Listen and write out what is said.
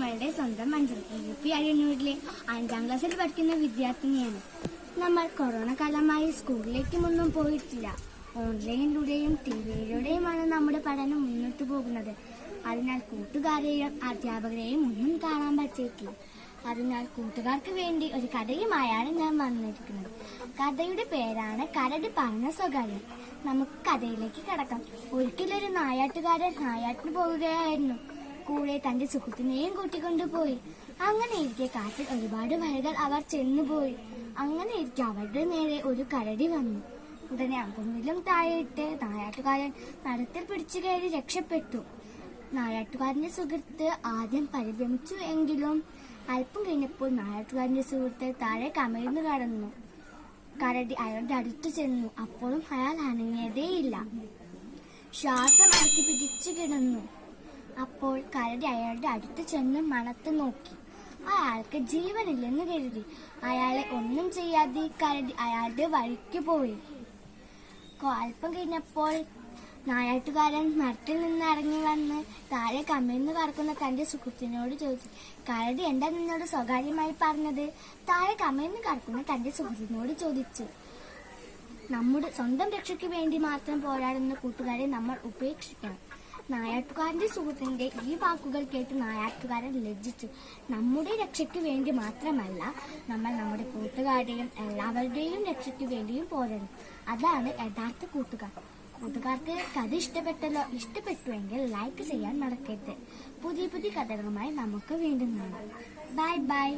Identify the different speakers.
Speaker 1: നമ്മളുടെ സ്വന്തം മഞ്ജു UP അഴിയൂരിലെ 5ാം ക്ലാസ്സിൽ പഠിക്കുന്ന വിദ്യാർത്ഥിനിയാണ്. നമ്മൾ കൊറോണ കാലമായി സ്കൂളിലേക്കും പോയിട്ടില്ല. ഓൺലൈനിലൂടെയും ടിവിയിലൂടെയുമാണ് നമ്മുടെ പഠനം മുന്നോട്ട് പോകുന്നത്. അതിനാൽ കൂട്ടുകാരെയും അധ്യാപകരെയും ഒന്നും കാണാൻ പറ്റിയിട്ടില്ല. അതിനാൽ കൂട്ടുകാർക്ക് വേണ്ടി ഒരു കഥയുമായാണ് ഞാൻ വന്നിരിക്കുന്നത്. കഥയുടെ പേരാണ് കരടി പറഞ്ഞ സ്വകാര്യം. നമുക്ക് കഥയിലേക്ക് കടക്കാം. ഒരിക്കലൊരു നായാട്ടുകാരൻ നായാട്ടിന് പോവുകയായിരുന്നു. കൂടെ തന്റെ സുഹൃത്തിനെയും കൂട്ടിക്കൊണ്ടുപോയി. അങ്ങനെ ഇരിക്കെ കാട്ടിൽ ഒരുപാട് വഴികൾ അവർ ചെന്നുപോയി. അങ്ങനെ ഇരിക്കെ അവരുടെ നേരെ ഒരു കരടി വന്നു. ഉടനെ അകുന്നിലും താഴെയിട്ട് നായാട്ടുകാരൻ മരത്തിൽ പിടിച്ചു കയറി രക്ഷപ്പെട്ടു. നായാട്ടുകാരന്റെ സുഹൃത്ത് ആദ്യം പരിഭ്രമിച്ചു. എങ്കിലും അല്പം കഴിഞ്ഞപ്പോൾ നായാട്ടുകാരന്റെ സുഹൃത്ത് താഴെ കമഴ്ന്നു കടന്നു. കരടി അയാളുടെ അടുത്ത് ചെന്നു. അപ്പോഴും അയാൾ അനങ്ങിയതേയില്ല. ശ്വാസം അടക്കി പിടിച്ചു കിടന്നു. അപ്പോൾ കരടി അയാളുടെ അടുത്ത് ചെന്ന് മണത്ത് നോക്കി. അയാൾക്ക് ജീവനില്ലെന്ന് കരുതി. അയാളെ ഒന്നും ചെയ്യാതെ കരടി അയാളുടെ വഴിക്ക് പോയി. അല്പം കഴിഞ്ഞപ്പോൾ നായാട്ടുകാരൻ മരത്തിൽ നിന്ന് ഇറങ്ങി വന്ന് താഴെ കമിഴ്ന്നു കിടക്കുന്ന തന്റെ സുഹൃത്തിനോട് ചോദിച്ചു, കരടി എന്താ നിന്നോട് സ്വകാര്യമായി പറഞ്ഞത്? താഴെ കമിഴ്ന്നു കിടക്കുന്ന തന്റെ സുഹൃത്തിനോട് ചോദിച്ചു. നമ്മുടെ സ്വന്തം രക്ഷയ്ക്ക് വേണ്ടി മാത്രം പോരാടുന്ന കൂട്ടുകാരെ നമ്മൾ ഉപേക്ഷിക്കണം. നായാട്ടുകാരന്റെ സുഹൃത്തിന്റെ ഈ വാക്കുകൾ കേട്ട് നായാട്ടുകാരൻ ലജ്ജിച്ചു. നമ്മുടെ രക്ഷയ്ക്ക് വേണ്ടി മാത്രമല്ല, നമ്മൾ നമ്മുടെ കൂട്ടുകാരുടെയും എല്ലാവരുടെയും രക്ഷയ്ക്ക് വേണ്ടിയും പോരാടും. അതാണ് യഥാർത്ഥ കൂട്ടുകാർ. കൂട്ടുകാർക്ക് കഥ ഇഷ്ടപ്പെട്ടുവെങ്കിൽ ലൈക്ക് ചെയ്യാൻ മറക്കരുത്. പുതിയ കഥകളുമായി നമുക്ക് വീണ്ടും കാണാം. Bye bye.